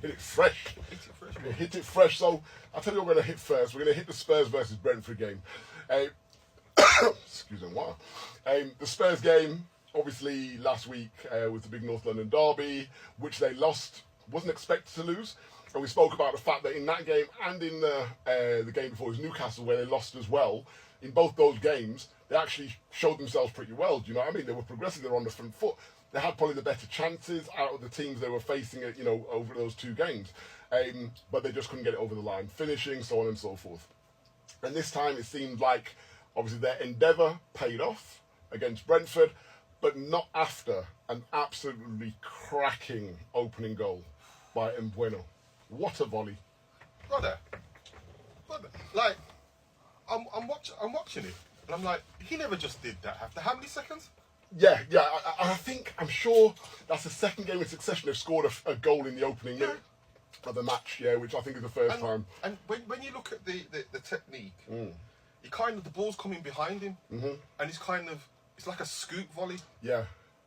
Hit it fresh. Hit it fresh. So I'll tell you what we're going to hit first. We're going to hit the Spurs versus Brentford game. Excuse me, wow. The Spurs game, obviously last week was the big North London derby, which they lost. Wasn't expected to lose. And we spoke about the fact that in that game and in the game before, it was Newcastle, where they lost as well. In both those games, they actually showed themselves pretty well. Do you know what I mean? They were progressive. They were on the front foot. They had probably the better chances out of the teams they were facing, over those two games. But they just couldn't get it over the line, finishing, so on and so forth. And this time it seemed like, obviously, their endeavour paid off against Brentford, but not after an absolutely cracking opening goal by Mbueno. What a volley. Brother, like, I'm watching it, and I'm like, he never just did that. After how many seconds? Yeah. I'm sure that's the second game in succession they've scored a goal in the opening minute of the match, which I think is the first time. And when you look at the technique, he kind of, the ball's coming behind him, and it's like a scoop volley. Yeah.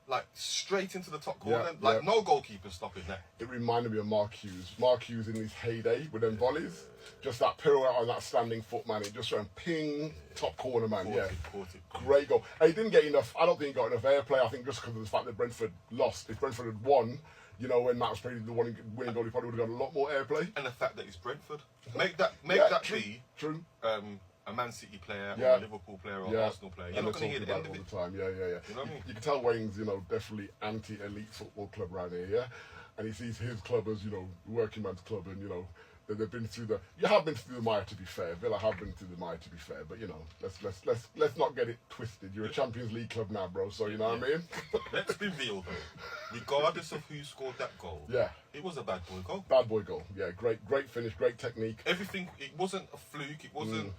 Like straight into the top corner, no goalkeeper stopping that. It reminded me of Mark Hughes. Mark Hughes in his heyday with them volleys. Just that pirouette on that standing foot, man. It just went ping, top corner, man. Caught it. Great goal. And he didn't get enough, I don't think he got enough airplay. I think just because of the fact that Brentford lost. If Brentford had won, when Matt was probably the winning goal, he probably would have got a lot more airplay. And the fact that it's Brentford. Make that be true. A Man City player, or a Liverpool player, or Arsenal player. You're not going to hear the end of it. All the time. Yeah. You know what I mean? You can tell Wayne's, definitely anti-elite football club around here, yeah? And he sees his club as, working man's club, and, they've been through you have been through the mire, to be fair. Villa have been through the mire, to be fair, but, let's not get it twisted. You're a Champions League club now, bro, so you know what I mean? Let's be real, though. Regardless of who scored that goal, it was a bad boy goal. Bad boy goal, yeah. Great finish, great technique. Everything, it wasn't a fluke, it wasn't...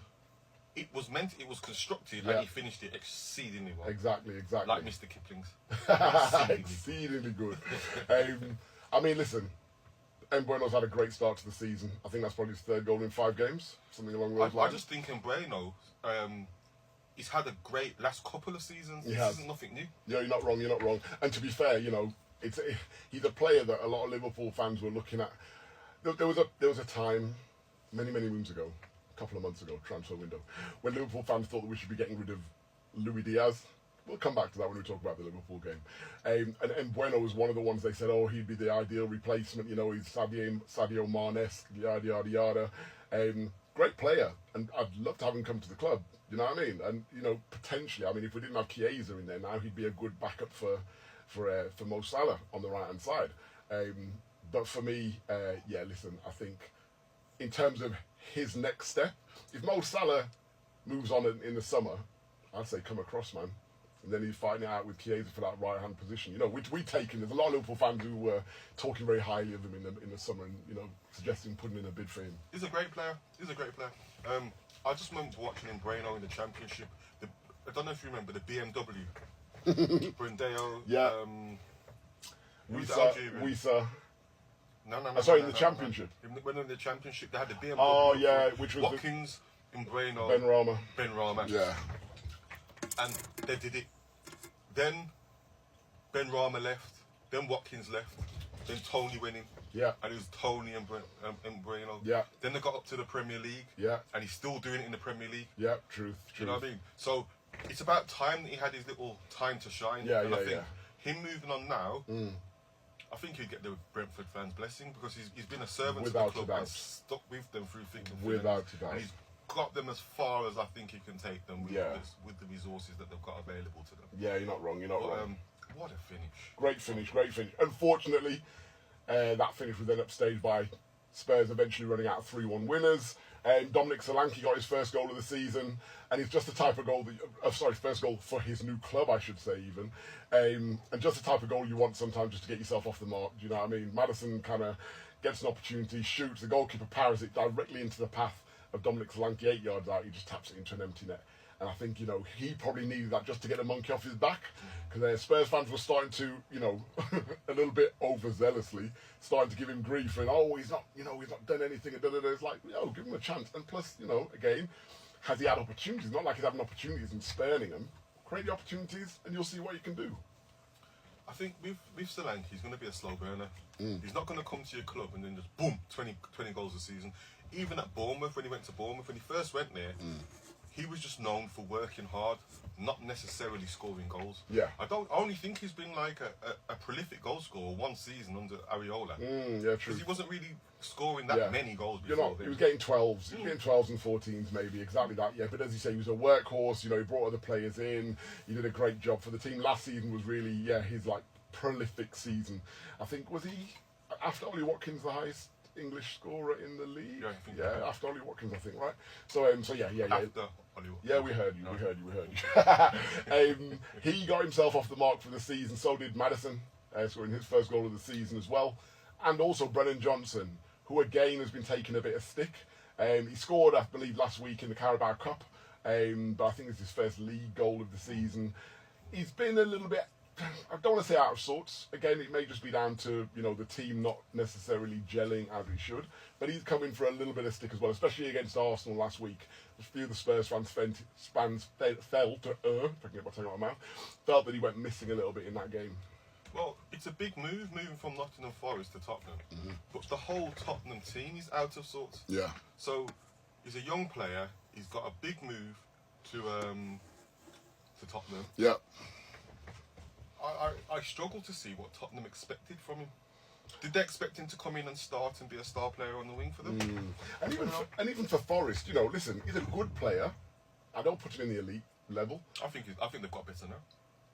It was constructed, and he finished it exceedingly well. Exactly. Like Mr. Kipling's. Exceedingly good. Listen, Mbueno's had a great start to the season. I think that's probably his third goal in 5 games, something along those lines. I just think Mbueno, he's had a great last couple of seasons. This isn't nothing new. Yeah, you're not wrong. And to be fair, he's a player that a lot of Liverpool fans were looking at. There was a time, many moons ago, couple of months ago, transfer window, when Liverpool fans thought that we should be getting rid of Luis Diaz. We'll come back to that when we talk about the Liverpool game. And Mbueno was one of the ones they said, he'd be the ideal replacement, he's Sadio Mane-esque, yada. Great player, and I'd love to have him come to the club, you know what I mean? And, potentially, if we didn't have Chiesa in there now, he'd be a good backup for Mo Salah on the right-hand side. But for me, listen, I think in terms of his next step, if Mo Salah moves on in the summer, I'd say come across, man. And then he's fighting it out with Chiesa for that right-hand position. We take him. There's a lot of Liverpool fans who were talking very highly of him in the summer and, suggesting putting in a bid for him. He's a great player. I just remember watching Mbueno in the Championship. I don't know if you remember the BMW. Brindeo. Yeah. Wisa. No. Sorry, in the Championship. When in the Championship, they had the BMW. Oh, yeah, which was Watkins, Mbueno, Ben Rama. Yeah. And they did it. Then Ben Rama left. Then Watkins left. Then Tony went in. Yeah. And it was Tony and Mbueno. Yeah. Then they got up to the Premier League. Yeah. And he's still doing it in the Premier League. Yeah, truth. You know what I mean? So it's about time that he had his little time to shine. Yeah, and I think him moving on now, I think he'd get the Brentford fans' blessing, because he's been a servant to the club and stuck with them through thick and thin. Without a doubt. And he's got them as far as I think he can take them with the resources that they've got available to them. Yeah, you're not wrong. What a finish. Great finish. Unfortunately, that finish was then upstaged by Spurs eventually running out of 3-1 winners. Dominic Solanke got his first goal of the season, and it's just the type of goal first goal for his new club, I should say, even. And just the type of goal you want sometimes just to get yourself off the mark. Do you know what I mean? Maddison kind of gets an opportunity, shoots, the goalkeeper powers it directly into the path of Dominic Solanke, 8 yards out. He just taps it into an empty net. And I think, he probably needed that just to get the monkey off his back, because Spurs fans were starting to, a little bit overzealously, starting to give him grief and, he's not done anything. It's like, give him a chance. And plus, again, has he had opportunities? Not like he's having opportunities and spurning them. Create the opportunities and you'll see what you can do. I think with Solanke, he's going to be a slow burner. He's not going to come to your club and then just boom, 20 goals a season. Even at Bournemouth, when he went to Bournemouth, when he first went there, he was just known for working hard, not necessarily scoring goals. Yeah. I only think he's been like a prolific goal scorer one season under Areola. Yeah, true. Because he wasn't really scoring that many goals before. You know, he was getting 12s. He was getting 12s and 14s, maybe, exactly that, yeah. But as you say, he was a workhorse, you know, he brought other players in. He did a great job for the team. Last season was really, his, like, prolific season. I think, was he, after Ollie Watkins, the highest English scorer in the league? Yeah, I think yeah, after Ollie Watkins, I think, right? So yeah. After Ollie Watkins. Yeah, we heard you. He got himself off the mark for the season. So did Maddison, scoring his first goal of the season as well. And also Brennan Johnson, who again has been taking a bit of stick. He scored, I believe, last week in the Carabao Cup. But I think it's his first league goal of the season. He's been a little bit, I don't want to say out of sorts. Again, it may just be down to, you know, the team not necessarily gelling as it should. But he's coming for a little bit of stick as well, especially against Arsenal last week. A few of the Spurs felt, if I can get my tongue out of my mouth, felt that he went missing a little bit in that game. Well, it's a big move, moving from Nottingham Forest to Tottenham. But the whole Tottenham team is out of sorts. Yeah. So, he's a young player. He's got a big move to Tottenham. Yeah. I struggle to see what Tottenham expected from him. Did they expect him to come in and start and be a star player on the wing for them? And even for Forest, you know, listen, he's a good player. I don't put him in the elite level. I think they've got better now.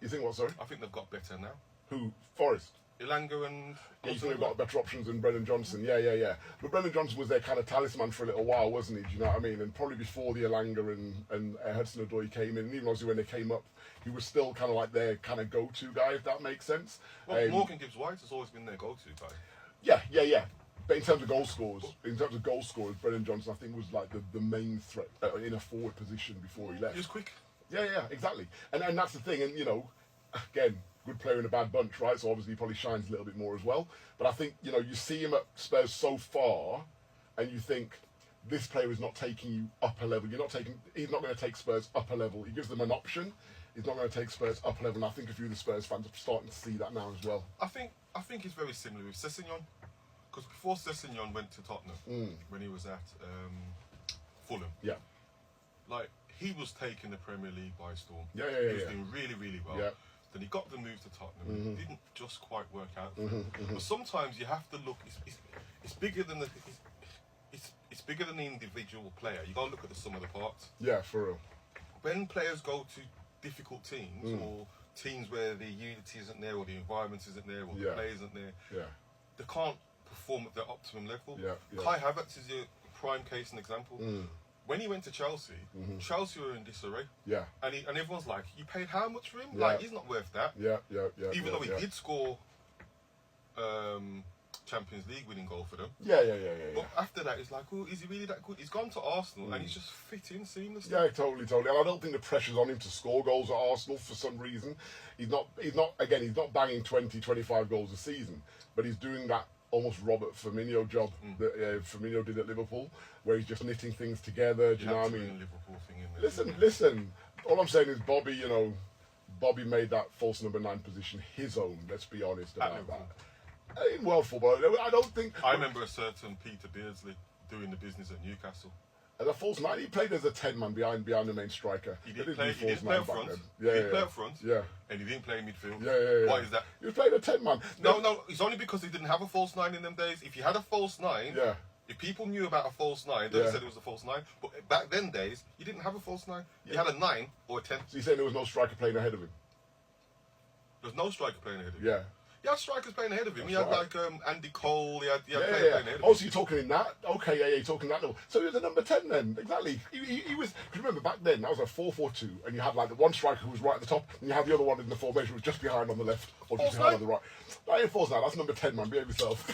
You think what, sorry? I think they've got better now. Who? Forest? Ilanga and... Yeah, you think they've got better options than Brennan Johnson. Yeah. But Brennan Johnson was their kind of talisman for a little while, wasn't he? Do you know what I mean? And probably before the Ilanga and Hudson-Odoi came in, and even obviously when they came up, he was still kind of like their kind of go-to guy, if that makes sense. Well, Morgan Gibbs-White has always been their go-to guy. Yeah. But in terms of goal scorers, Brennan Johnson, I think, was like the main threat in a forward position before he left. He was quick. Yeah, exactly. And that's the thing. And, you know, again, good player in a bad bunch, right? So obviously he probably shines a little bit more as well. But I think, you know, you see him at Spurs so far and you think this player is not taking you up a level. He's not going to take Spurs up a level. He gives them an option. He's not going to take Spurs up a level. And I think a few of the Spurs fans are starting to see that now as well. I think it's very similar with Sessegnon. Because before Sessegnon went to Tottenham, when he was at Fulham, like, he was taking the Premier League by storm. He was doing really, really well. Yeah. Then he got the move to Tottenham. It didn't just quite work out for him. But sometimes you have to look. It's bigger than it's bigger than the individual player. You got to look at the sum of the parts. Yeah, for real. When players go to difficult teams or teams where the unity isn't there or the environment isn't there or the play isn't there, they can't perform at their optimum level. Kai Havertz is a prime case and example. When he went to Chelsea, Chelsea were in disarray. Yeah. And everyone's like, you paid how much for him? Yeah. Like, he's not worth that. Yeah. Even though he did score Champions League winning goal for them. Yeah. But after that, it's like, oh, is he really that good? He's gone to Arsenal and he's just fit in seamlessly. Yeah, totally. And I don't think the pressure's on him to score goals at Arsenal for some reason. He's not banging 20, 25 goals a season, but he's doing that almost Robert Firmino job that Firmino did at Liverpool, where he's just knitting things together. Do you know what I mean? Liverpool thing in there. Listen. All I'm saying is Bobby made that false number 9 position his own. Let's be honest about that. In world football, I don't think. I remember a certain Peter Beardsley doing the business at Newcastle. As a false 9, he played as a 10-man behind the main striker. He didn't play up front. Yeah, he didn't play up front. Yeah. And he didn't play midfield. Yeah. Why is that? He was playing a 10-man. No, it's only because he didn't have a false 9 in them days. If you had a false 9, if people knew about a false 9, they said it was a false 9. But back then days, you didn't have a false 9. You had a 9 or a 10. So you're saying there was no striker playing ahead of him? There's no striker playing ahead of him. Yeah. He had strikers playing ahead of him. That's right. He had like Andy Cole. He had players playing ahead of him. Oh, so you're talking in that? Okay, you're talking that level. So he was a number 10 then, exactly. He was. Because remember back then that was a 4-4-2, and you had like the one striker who was right at the top, and you had the other one in the formation who was just behind on the left or just behind on the right. That ain't false 9. That's number 10, man. Behave yourself.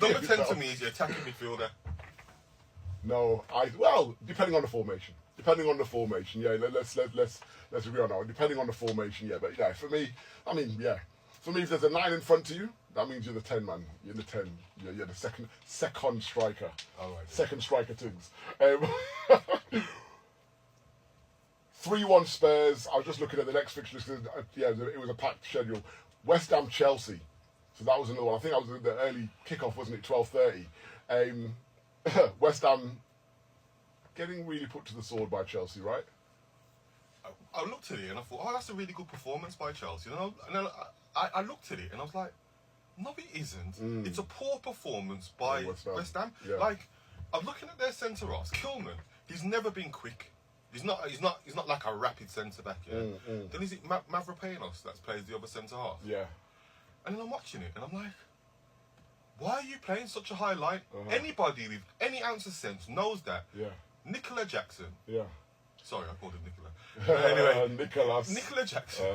Number 10 to me is the attacking midfielder. No, depending on the formation. Yeah, let's agree on that one. Depending on the formation, yeah. But yeah, for me, For me, if there's a 9 in front of you, that means you're the 10 man. You're the 10. You're the second striker. All right. Second striker things. 3-1 Spurs. I was just looking at the next fixture list. It was a packed schedule. West Ham Chelsea. So that was another one. I think I was in the early kickoff, wasn't it? 12:30. West Ham getting really put to the sword by Chelsea, right? I looked at it and I thought, oh, that's a really good performance by Chelsea. And then I looked at it and I was like, no, it isn't. It's a poor performance by West Ham. Yeah. Like, I'm looking at their centre halves. Kilman, he's never been quick. He's not like a rapid centre back. Yeah. Then is it Mavropanos that plays the other centre half? Yeah. And then I'm watching it and I'm like, why are you playing such a high line? Anybody with any ounce of sense knows that. Yeah. Nicola Jackson. Yeah. Sorry, I called him Nicola. Anyway, Nicola Jackson.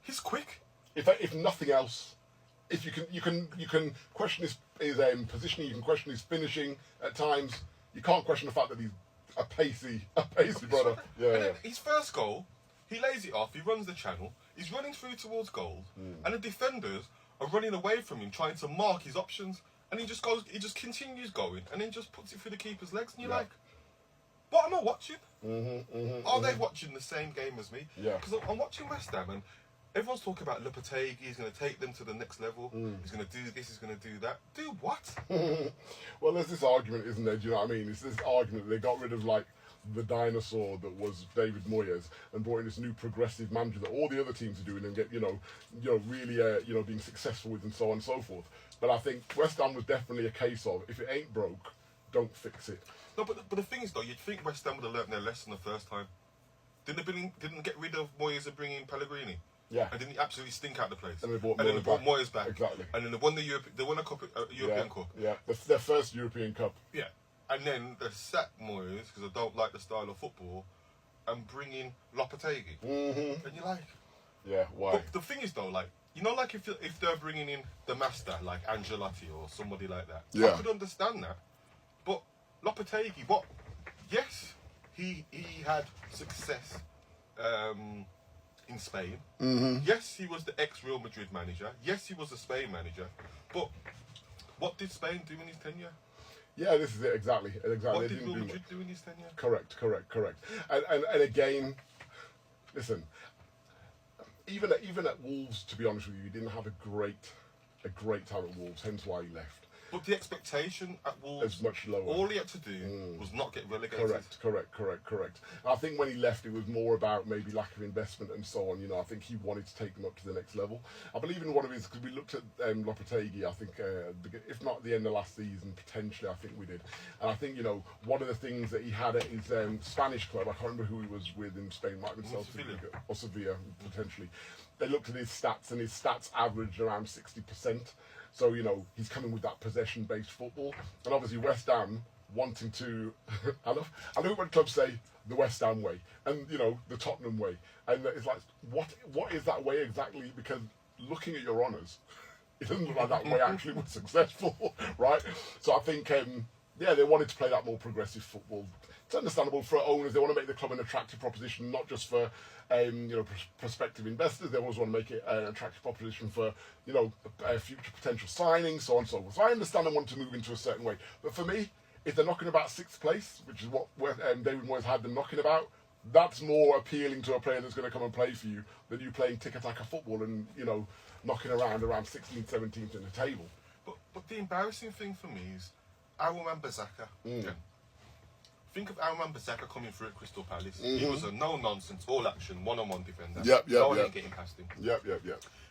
He's quick. If nothing else, if you can question his positioning, you can question his finishing at times. You can't question the fact that he's a pacey brother. Yeah. And then his first goal, he lays it off. He runs the channel. He's running through towards goal, and the defenders are running away from him, trying to mark his options. And he just continues going, and then just puts it through the keeper's legs. And you're like, what am I watching? Are they watching the same game as me? Yeah. Because I'm watching West Ham, and everyone's talking about Lopetegui. He's going to take them to the next level. He's going to do this. He's going to do that. Do what? Well, there's this argument, isn't there? Do you know what I mean? It's this argument that they got rid of like the dinosaur that was David Moyes and brought in this new progressive manager that all the other teams are doing and get really being successful with and so on and so forth. But I think West Ham was definitely a case of if it ain't broke, don't fix it. No, but the thing is though, you'd think West Ham would have learnt their lesson the first time. Didn't get rid of Moyes and bring in Pellegrini. Yeah. And didn't he absolutely stink out the place. And they brought Moyes back. Exactly. And then they won a cup, European Cup. Yeah. Their first European Cup. Yeah. And then they sack Moyes because I don't like the style of football, and bring in Lopetegui. And you're like, yeah, why? But the thing is though, like, you know, like if they're bringing in the master like Ancelotti or somebody like that, I could understand that. But Lopetegui, yes, he had success in Spain. Yes, he was the ex-Real Madrid manager. Yes, he was a Spain manager. But what did Spain do in his tenure? Yeah, this is it, exactly. What did Real Madrid do in his tenure? Correct. And again, listen, even at Wolves, to be honest with you, he didn't have a great time at Wolves, hence why he left. But the expectation at Wolves is much lower. All he had to do was not get relegated. Correct. I think when he left, it was more about maybe lack of investment and so on. You know, I think he wanted to take them up to the next level. I believe in one of his, because we looked at Lopetegui, I think, if not the end of last season, potentially, I think we did. And I think, you know, one of the things that he had at his Spanish club, I can't remember who he was with in Spain, might have been Celta or Sevilla, potentially. They looked at his stats, and his stats averaged around 60%. So, you know, he's coming with that possession-based football. And obviously West Ham wanting to... I know when clubs say the West Ham way and, you know, the Tottenham way. And it's like, what is that way exactly? Because looking at your honours, it doesn't look like that way actually was successful, right? So I think, they wanted to play that more progressive football. It's understandable for owners. They want to make the club an attractive proposition, not just for prospective investors. They always want to make it an attractive proposition for future potential signings, so on and so forth. So I understand they want to move into a certain way, but for me, if they're knocking about sixth place, which is what David Moyes had them knocking about, that's more appealing to a player that's going to come and play for you than you playing tiki-taka football and knocking around 16th, 17th in the table. But the embarrassing thing for me is Aaron Wan-Bissaka. Yeah. Think of Aaron Wan-Bissaka coming through at Crystal Palace. He was a no-nonsense, all-action, one-on-one defender. No one ain't getting past him. Yep.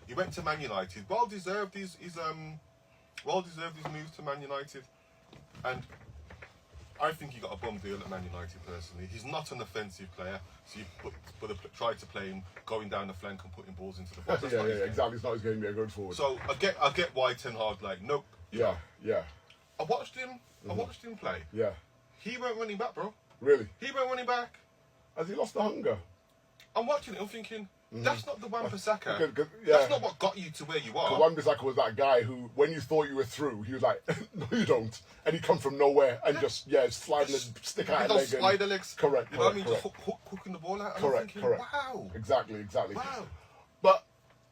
He went to Man United. Well deserved his move to Man United, and I think he got a bum deal at Man United personally. He's not an offensive player, so you try to play him going down the flank and putting balls into the box. Exactly. It's not his game. Going forward. So I get why Ten Hag like nope. Yeah. I watched him play. Yeah. He weren't running back, bro. Really? He weren't running back. Has he lost the hunger? I'm watching it. I'm thinking. That's not the Wan-Bissaka. Yeah. That's not what got you to where you are. Wan-Bissaka was that guy who, when you thought you were through, he was like, no, you don't. And he'd come from nowewhere and just sliding and stick out a leg. Slider legs. Correct. You know what I mean? Just hooking the ball out. And I'm thinking, wow. Exactly. Wow. But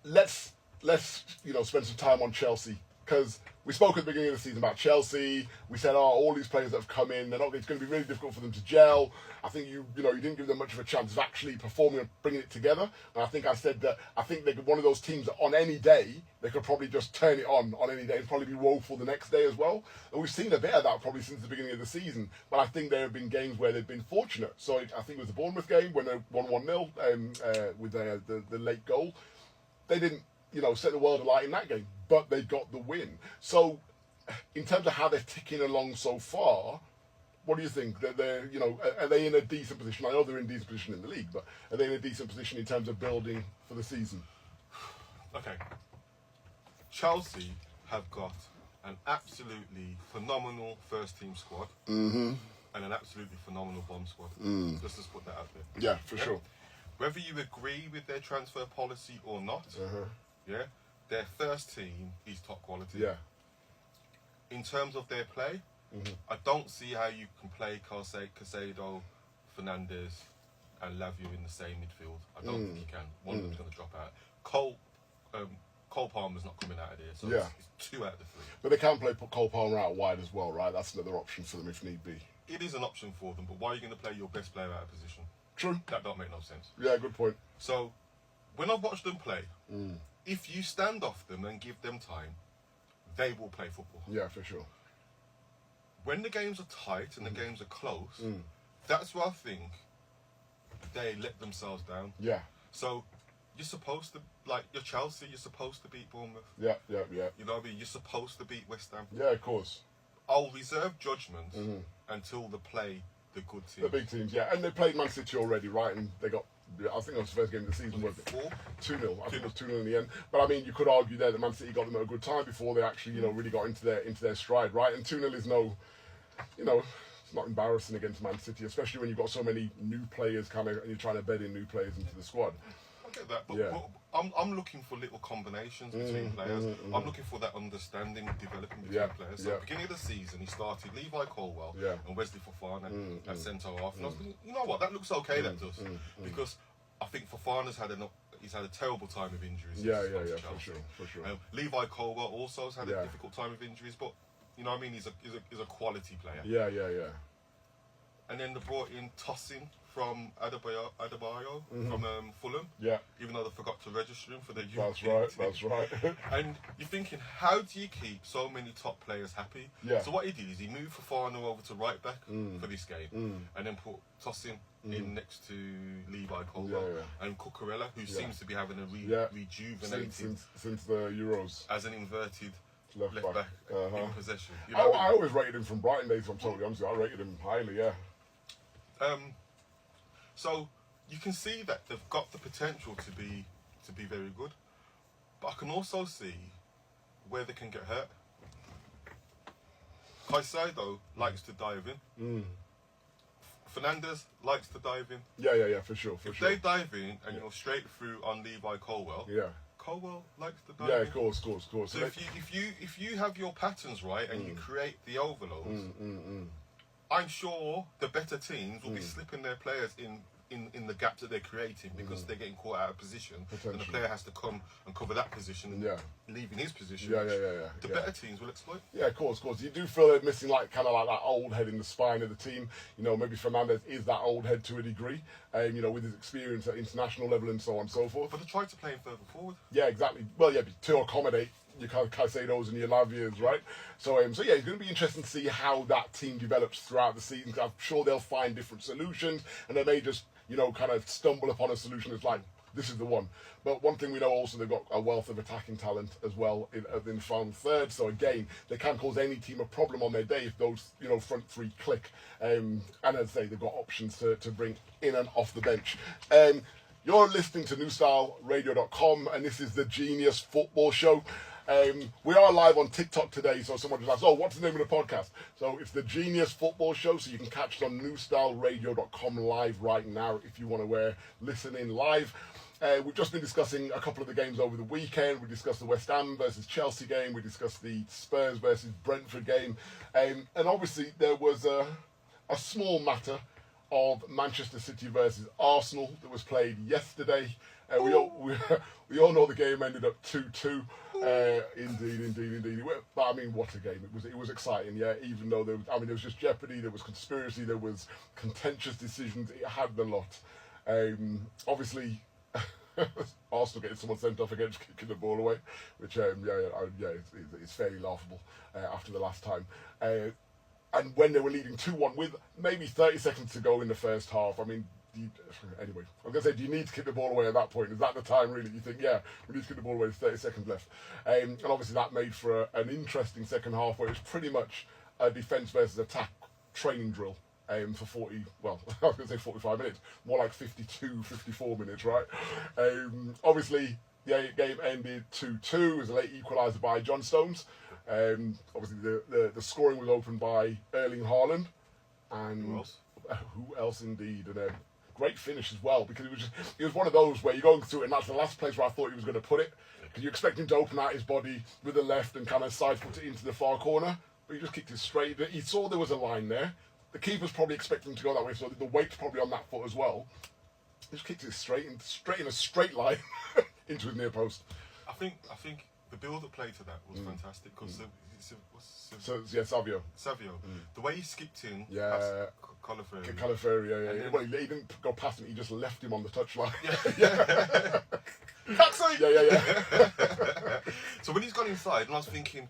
let's spend some time on Chelsea. because we spoke at the beginning of the season about Chelsea. We said, all these players that have come in, it's going to be really difficult for them to gel. I think you didn't give them much of a chance of actually performing and bringing it together. And I think I said that I think they're one of those teams that on any day, they could probably just turn it on any day and probably be woeful the next day as well. And we've seen a bit of that probably since the beginning of the season. But I think there have been games where they've been fortunate. So I think it was the Bournemouth game when they won 1-0 with the late goal. They didn't, set the world alight in that game, but they got the win. So in terms of how they're ticking along so far, what do you think? They're are they in a decent position? I know they're in a decent position in the league, but are they in a decent position in terms of building for the season? Okay. Chelsea have got an absolutely phenomenal first team squad and an absolutely phenomenal bomb squad. Let's just put that out there. Yeah, for sure. Whether you agree with their transfer policy or not, their first team is top quality. Yeah. In terms of their play, I don't see how you can play Caicedo, Fernandes, and Lavia in the same midfield. I don't think you can. One of them's going to drop out. Cole Palmer's not coming out of there, so it's 2 out of the 3. But they can play Cole Palmer out wide as well, right? That's another option for them if need be. It is an option for them, but why are you going to play your best player out of position? True. That don't make no sense. Yeah, good point. So, when I watch them play, if you stand off them and give them time, they will play football. Yeah, for sure. When the games are tight and the games are close, that's where I think they let themselves down. Yeah. So, you're supposed to, like, you're Chelsea, you're supposed to beat Bournemouth. Yeah. You know what I mean? You're supposed to beat West Ham. Yeah, of course. I'll reserve judgment until they play the good teams. The big teams, yeah. And they played Man City already, right? And they got, I think it was the first game of the season, wasn't it? 2-0. I think it was 2-0 in the end. But I mean, you could argue there that Man City got them at a good time before they actually, really got into their stride, right? And 2-0 is no, it's not embarrassing against Man City, especially when you've got so many new players and you're trying to bed in new players into the squad. I get that, but I'm looking for little combinations between players. I'm looking for that understanding developing between players. So at the beginning of the season, he started Levi Colwill and Wesley Fofana at centre half. And I was thinking, you know what, that looks okay, that does. Because I think Fofana's had a terrible time with injuries. Yeah, for sure. Levi Colwill also has had a difficult time with injuries, but you know what I mean, he's a quality player. Yeah. And then they brought in Tosin from Adebayo from Fulham. Yeah. Even though they forgot to register him for the youth. That's right. And you're thinking, how do you keep so many top players happy? Yeah. So what he did is he moved Fofana over to right back for this game, and then put Tosin in next to Levi Colwill and Cucurella, who seems to be having a rejuvenated since the Euros as an inverted left back in possession. I always rated him from Brighton days. I'm totally honest. I rated him highly. Yeah. So you can see that they've got the potential to be very good, but I can also see where they can get hurt. Caicedo likes to dive in. Fernandes likes to dive in. Yeah, for sure. If they dive in and you're straight through on Levi Colwill, Colwill likes to dive in. Yeah, of course. So if you have your patterns right and you create the overloads, I'm sure the better teams will be slipping their players in the gaps that they're creating because they're getting caught out of position, and the player has to come and cover that position and leaving his position. The better teams will exploit. Yeah, of course. You do feel they're missing like that old head in the spine of the team. Maybe Fernandes is that old head to a degree, with his experience at international level and so on and so forth. But they tried to play him further forward. Yeah, exactly. Well, to accommodate your Caicedos and your Lavias, right? So it's going to be interesting to see how that team develops throughout the season. I'm sure they'll find different solutions, and they may just, kind of stumble upon a solution that's like, this is the one. But one thing we know also, they've got a wealth of attacking talent as well in the final third. So again, they can cause any team a problem on their day if those, front three click. And as I say, they've got options to bring in and off the bench. You're listening to newstyleradio.com, and this is the Gene-ius Football Show. We are live on TikTok today, so someone just asked, what's the name of the podcast? So it's the Gene-ius Football Show, so you can catch it on newstyleradio.com live right now if you want to listen in live. We've just been discussing a couple of the games over the weekend. We discussed the West Ham versus Chelsea game. We discussed the Spurs versus Brentford game. And obviously there was a small matter of Manchester City versus Arsenal that was played yesterday. We all know the game ended up 2-2. Indeed. But I mean, what a game! It was exciting, yeah. Even though there was just jeopardy, there was conspiracy, there was contentious decisions. It had a lot. Obviously, Arsenal getting someone sent off again, just kicking the ball away, which it's fairly laughable after the last time. And when they were leading 2-1 with maybe 30 seconds to go in the first half, I mean, anyway, I was going to say, do you need to kick the ball away at that point? Is that the time, really? You think, yeah, we need to kick the ball away with 30 seconds left. And obviously that made for an interesting second half where it was pretty much a defence versus attack training drill for 40, well, I was going to say 45 minutes, more like 52, 54 minutes, right? Obviously, the game ended 2-2. It was a late equaliser by John Stones. Obviously, the scoring was opened by Erling Haaland. And who else indeed? And great finish as well, because it was one of those where you're going through it, and that's the last place where I thought he was going to put it, because you expect him to open out his body with the left and kind of side foot it into the far corner, but he just kicked it straight. He saw there was a line there. The keeper's probably expecting him to go that way, so the weight's probably on that foot as well. He just kicked it straight in a straight line into his near post. I think the build that played to that was fantastic, because Savio. The way he skipped in, Calaferi, yeah. Well, he didn't go past him; he just left him on the touchline. Yeah. Taxi! Yeah. So when he's gone inside, and I was thinking,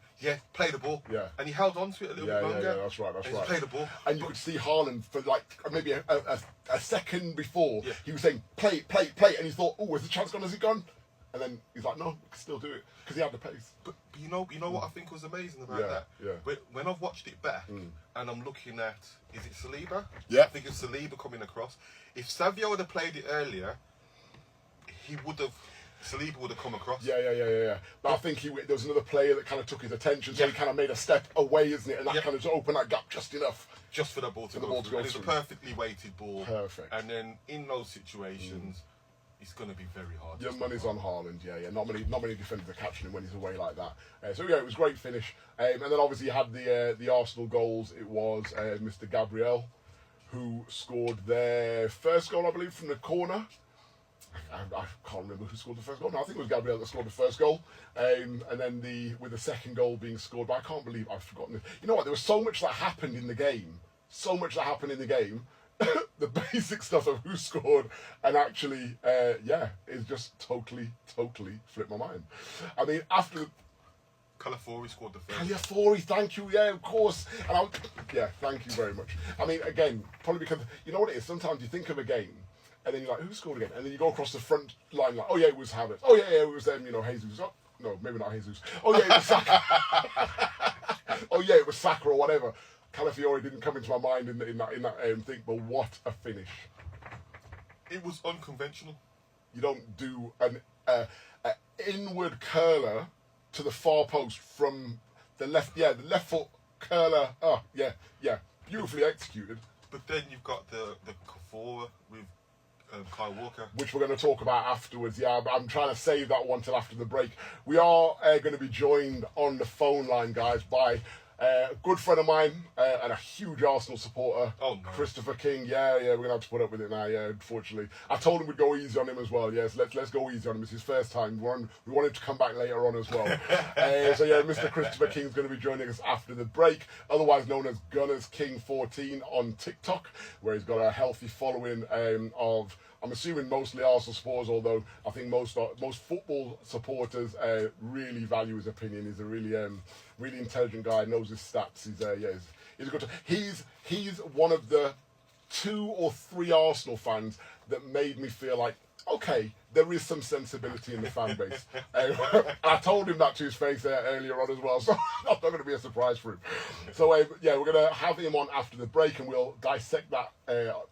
play the ball. Yeah. And he held on to it a little bit longer. Yeah, that's right. Play the ball. And you could see Haaland for like maybe a second before, he was saying, play, and he thought, oh, has the chance gone? Has it gone? And then he's like, no, we can still do it, because he had the pace. But you know what I think was amazing about that? Yeah. When I've watched it back, and I'm looking at, is it Saliba? Yeah. I think it's Saliba coming across. If Savio would have played it earlier, Saliba would have come across. Yeah. But I think there was another player that kind of took his attention, so he kind of made a step away, isn't it? And that kind of just opened that gap just enough. Just for that ball to go through. And it's a perfectly weighted ball. Perfect. And then in those situations, it's going to be very hard. Your money's on Haaland, yeah. Not many defenders are catching him when he's away like that. It was a great finish. And then obviously you had the Arsenal goals. It was Mr. Gabriel who scored their first goal, I believe, from the corner. I can't remember who scored the first goal. No, I think it was Gabriel that scored the first goal. And then with the second goal being scored, but I can't believe I've forgotten it. You know what? There was so much that happened in the game. The basic stuff of who scored and actually, is just totally flipped my mind. I mean, after Calafori scored the first. Calafori, thank you, yeah, of course. And thank you very much. I mean, again, probably because, you know what it is, sometimes you think of a game, and then you're like, who scored again? And then you go across the front line like, oh yeah, it was Havertz. Oh yeah, it was Jesus. Oh, no, maybe not Jesus. Oh yeah, it was Saka. Oh yeah, it was Saka or whatever. Calafiori didn't come into my mind in that thing, but what a finish! It was unconventional. You don't do an inward curler to the far post from the left. Yeah, the left foot curler. Oh yeah, beautifully executed. But then you've got the Kafora with Kyle Walker, which we're going to talk about afterwards. Yeah, I'm trying to save that one till after the break. We are going to be joined on the phone line, guys, by a good friend of mine and a huge Arsenal supporter, Christopher King. Yeah, we're gonna have to put up with it now. Yeah, unfortunately, I told him we'd go easy on him as well. Yes, let's go easy on him. It's his first time. We want him to come back later on as well. Mr. Christopher King's going to be joining us after the break, otherwise known as Gunners King 14 on TikTok, where he's got a healthy following of, I'm assuming, mostly Arsenal supporters, although I think most football supporters really value his opinion. He's a really intelligent guy, knows his stats. He's a good. He's one of the 2 or 3 Arsenal fans that made me feel like, okay, there is some sensibility in the fan base. I told him that to his face earlier on as well, so that's not going to be a surprise for him. So, we're going to have him on after the break, and we'll dissect that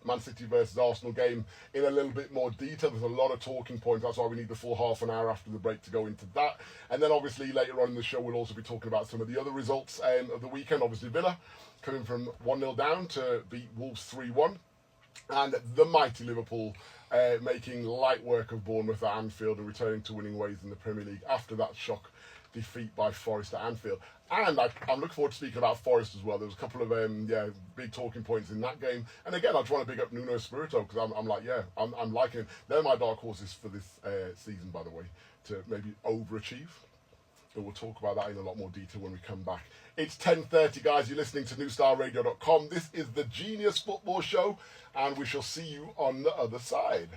Man City versus Arsenal game in a little bit more detail. There's a lot of talking points. That's why we need the full half an hour after the break to go into that. And then, obviously, later on in the show, we'll also be talking about some of the other results of the weekend. Obviously, Villa coming from 1-0 down to beat Wolves 3-1. And the mighty Liverpool making light work of Bournemouth at Anfield and returning to winning ways in the Premier League after that shock defeat by Forest at Anfield. And I'm looking forward to speaking about Forest as well. There was a couple of big talking points in that game. And again, I just want to big up Nuno Espirito, because I'm liking him. They're my dark horses for this season, by the way, to maybe overachieve. But we'll talk about that in a lot more detail when we come back. It's 10:30, guys. You're listening to newstarradio.com. This is the Genius Football Show, and we shall see you on the other side.